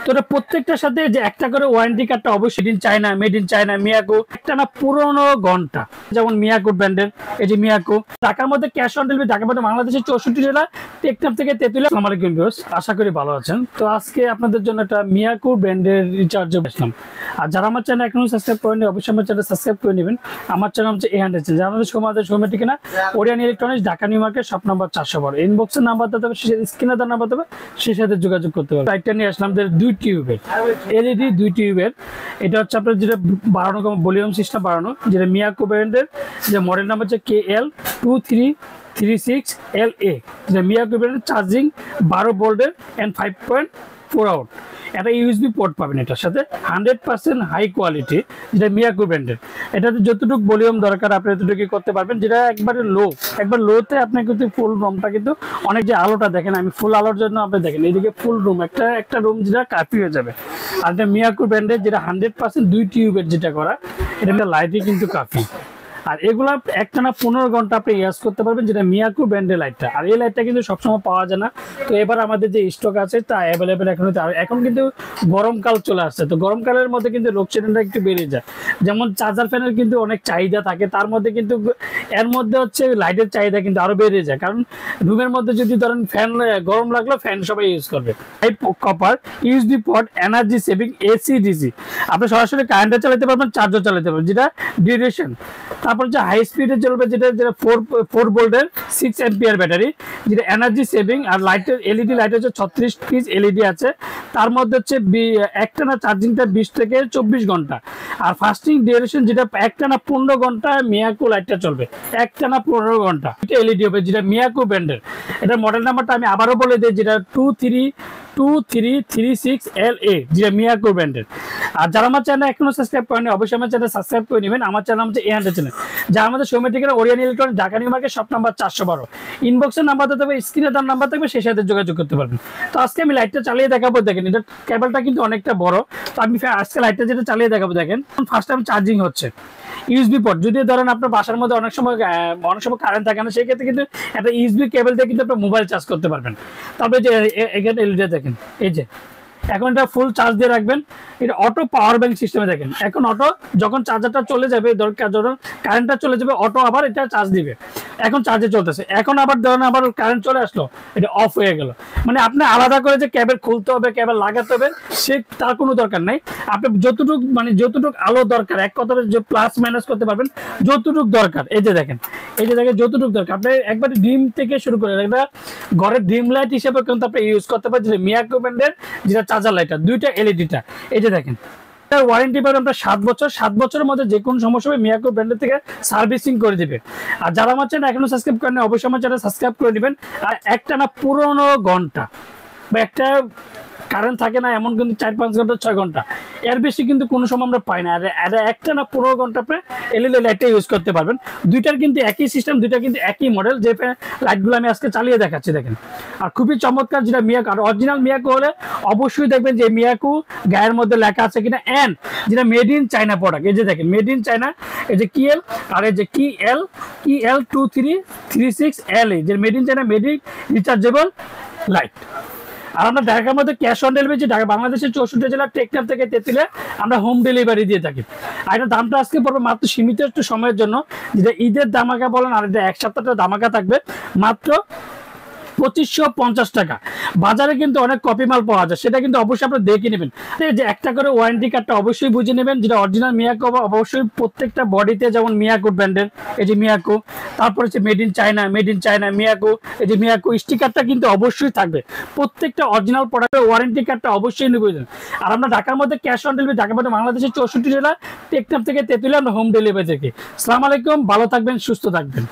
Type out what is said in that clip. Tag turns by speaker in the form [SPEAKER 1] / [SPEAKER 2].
[SPEAKER 1] তো এটা প্রত্যেকটার সাথে যে একটা করে ওয়ারেন্টি কার্ডটা অবশ্যই মেড ইন চায়না মিয়াকো, একটা না পুরোনো ঘন্টা, যেমন মিয়াকো ব্র্যান্ডের, এই যে মিয়াকো। ঢাকার মধ্যে ক্যাশ অন ডেলিভারি, ঢাকার মধ্যে বাংলাদেশের 64 জেলা, টেকনাফ থেকে তেতুলিয়া। আসসালামু আলাইকুম ভিউয়ার্স, আশা করি ভালো আছেন। তো আজকে আপনাদের জন্য একটা মিয়াকো ব্র্যান্ডের রিচার্জ আসলাম। আর যারা আমার চ্যানেল এখনো সাবস্ক্রাইব করেনি অবশ্যই আমার চ্যানেল সাবস্ক্রাইব করে নেবেন। আমার চ্যানেল হচ্ছে A100 চ্যানেল, যারা আমাদের শোরুমের ঠিকানা Orion Electronics, Dhaka New Market, shop number 412। ইনবক্সের নাম্বার দিতে হবে, স্ক্রিনে দেওয়ার নাম্বার দেবে, সেই সাথে যোগাযোগ করতে পারবে। লাইটটা নিয়ে আসলাম যে 2 টিউবের এলইডি, 2 টিউবের। এটা হচ্ছে আপনার যেটা বাড়ানো ভলিউম সিস্টেম বাড়ানো, যেটা মিয়াকো ব্র্যান্ডের, যে মডেল নাম্বার হচ্ছে KL2336LA, যেটা মিয়াকো ব্র্যান্ডের, চার্জিং 12 ভোল্টের এন্ড 5.4 আউট। একটা ইউএসবি পোর্ট পাবেন এটার সাথে, 100% হাই কোয়ালিটি, যেটা মিয়াকো ব্র্যান্ডের। এটাতে যতটুকু ভলিউম দরকার আপনি এতটুকু করতে পারবেন। যেটা একবার লোতে আপনার কিন্তু ফুল রুমটা কিন্তু অনেক, যে আলোটা দেখেন, আমি ফুল আলোর জন্য আপনি দেখেন এইদিকে ফুল রুম, একটা রুম যেটা কাফি হয়ে যাবে। আর এটা মিয়াকো ব্র্যান্ডের, যেটা 100% 2 টিউবের যেটা করা, এটা লাইটই কিন্তু কাফি। আর এগুলা একটানা 15 ঘন্টা আপনি ইউজ করতে পারবেন, যেটা মিয়াকো ব্র্যান্ডের লাইটটা। আর এই লাইটটা কিন্তু সবসময় পাওয়া যায় না। তো এবার আমাদের যে স্টক আছে তা অ্যাভেলেবেল এখন কিন্তু গরমকাল চলে আসছে। তো গরমকালের মধ্যে কিন্তু লোডশেডিংটা একটু বেড়ে যায়। যেমন চার্জার ফ্যানের কিন্তু অনেক চাহিদা থাকে, তার মধ্যে কিন্তু এর মধ্যে হচ্ছে লাইটের চাহিদা কিন্তু আরো বেড়ে যায়। কারণ রুমের মধ্যে যদি ধরেন ফ্যান, গরম লাগলো ফ্যান সবাই ইউজ করবে। Copper USB port, energy saving, AC DC, আপনি সরাসরি কারেন্টে চালাতে পারবেন, চার্জার চালাতে পারবেন, যেটা ডিউরেশন। তারপর যে হাই স্পিডে চলবে, যেটা 4 ভোল্টের 6 অ্যাম্পিয়ার ব্যাটারি, যেটা এনার্জি সেভিং। আর লাইটের এলইডি লাইট হচ্ছে 36 পিস এলইডি আছে। তার মধ্যে হচ্ছে একটানা চার্জিংটা 20 থেকে 24 ঘন্টা। আর ফাস্টিং ডিউরেশন, যেটা একটানা 15 ঘন্টা মিয়াকো লাইটটা চলবে, একটানা 15 ঘন্টা। এটা এলইডি হবে, যেটা মিয়াকো ব্র্যান্ডের। এটার মডেল নাম্বারটা আমি আবারও বলে দিই, যেটা 2336LA, যেটা মিয়াকো ব্র্যান্ডের। আর যারা আমার চ্যানেল এখনো সাবস্ক্রাইব করেনি অবশ্যই আমার চ্যানেল সাবস্ক্রাইব করে নেবেন। আমার চ্যানেল হচ্ছে A100 চ্যানেল, যারা আমাদের শোরুমের ঠিকানা Orion Electronics, Dhaka New Market, shop number 412। ইনবক্সের নাম্বার দিতে হবে, স্ক্রিনে তার নাম্বার থাকবে, সেই সাথে যোগাযোগ করতে পারবেন। তো আজকে আমি লাইটটা চালিয়ে দেখাবো। দেখেন এটা কেবলটা কিন্তু অনেকটা বড়। তো আমি আজকে লাইটটা যেটা চালিয়ে দেখাবো, দেখেন ফার্স্ট টাইম চার্জিং হচ্ছে। ইউএসবি পোর্ট, যদি ধরেন আপনার বাসার মধ্যে অনেক সময় কারেন্ট থাকে না, সেই ক্ষেত্রে কিন্তু একটা ইউএসবি কেবল দিয়ে কিন্তু আপনার মোবাইল চার্জ করতে পারবেন। তবে যে এখানে এলইডি দেখেন, এই যে এখন এটা ফুল চার্জ দিয়ে রাখবেন। এটা অটো পাওয়ার ব্যাংক সিস্টেমে দেখেন, এখন অটো যখন চার্জারটা চলে যাবে, দরকার যখন কারেন্টটা চলে যাবে, অটো আবার এটা চার্জ দিবে। এখন চার্জে চলতেছে, এখন আবার ধরেন আবার কারেন্ট চলে আসলো, এটা অফ হয়ে গেল। মানে আপনি আলাদা করে যে কেবল খুলতে হবে, কেবল লাগাতে হবে, সে তার কোনো দরকার নাই। আপনি যতটুকু আলো দরকার, এক কথা যে প্লাস মাইনাস করতে পারবেন যতটুকু দরকার। এই যে দেখেন যতটুকু দরকার, আপনি একবার ডিম থেকে শুরু করে একটা ঘরের ডিম লাইট হিসেবে কিন্তু আপনি ইউজ করতে পারেন, যেটা মিয়াকো ব্র্যান্ডের, যেটা চার্জার লাইটটা, দুইটা এলইডিটা। এই যে দেখেন ওয়ারেন্টি পাবেন আমরা 7 বছর। 7 বছরের মধ্যে যে কোনো সমস্যা হবে মিয়াকো ব্র্যান্ডের থেকে সার্ভিসিং করে দিবে। আর যারা আমার চ্যানেল এখনো সাবস্ক্রাইব করেন অবশ্যই আমার চ্যানেল সাবস্ক্রাইব করে নেবেন। আর একটা না পুরোনো ঘন্টা বা একটা কারেন্ট থাকে না, এমন কিন্তু 4-5 ঘন্টা 6 ঘন্টা, এর বেশি কিন্তু কোনো সময় আমরা পাই না। আর একটা না 15 ঘন্টা আপনি এলইডি লাইটটা ইউজ করতে পারবেন। দুইটার কিন্তু একই সিস্টেম, দুইটা কিন্তু একই মডেল। যে লাইটগুলো আমি আজকে চালিয়ে দেখাচ্ছি দেখেন। আর খুবই চমৎকার, যেটা মিয়াকো। আর অরিজিনাল মিয়াকো হলে অবশ্যই দেখবেন যে মিয়াকো গায়ের মধ্যে লেখা আছে কিনা, এন্ড যেটা মেড ইন চায়না প্রোডাক্ট। এই যে দেখেন মেড ইন চায়না, এই যে কিএল, আর এই যে KL2336LA, যে made in China, made in rechargeable light. আর আমরা ঢাকার মধ্যে ক্যাশ অন ডেলিভারি, ঢাকা বাংলাদেশের 64 জেলা, টেকনাফ থেকে তেতুলিয়া আমরা হোম ডেলিভারি দিয়ে থাকি। আর এটা দামটা আজকে পড়বে মাত্র সীমিত একটু সময়ের জন্য, যেটা ঈদের দামাকা বলেন, আর এটা এক সপ্তাহটা দামাকা থাকবে মাত্র 2550 টাকা। বাজারে কিন্তু অনেক কপি মাল পাওয়া যায়, সেটা কিন্তু অবশ্যই আপনারা দেখে নেবেন। যে একটা করে ওয়ারেন্টি কার্ডটা অবশ্যই বুঝে নেবেন, যেটা অরিজিনাল মিয়াকো। অবশ্যই প্রত্যেকটা বডিতে, যেমন মিয়াকো ব্র্যান্ডের, এই যে মিয়াকো, তারপর হচ্ছে মেড ইন চায়না মিয়াকো, এই যে মিয়াকো স্টিকারটা কিন্তু অবশ্যই থাকবে। প্রত্যেকটা অরিজিনাল প্রোডাক্টের ওয়ারেন্টি কার্ডটা অবশ্যই নেবেন। আর আমরা ঢাকার মধ্যে ক্যাশ অন ডেলিভারি, ঢাকার মধ্যে বাংলাদেশের 64 জেলা, টেকনাফ থেকে তেতুলিয়া আমরা হোম ডেলিভারি থেকে। আসসালামু আলাইকুম, ভালো থাকবেন, সুস্থ থাকবেন।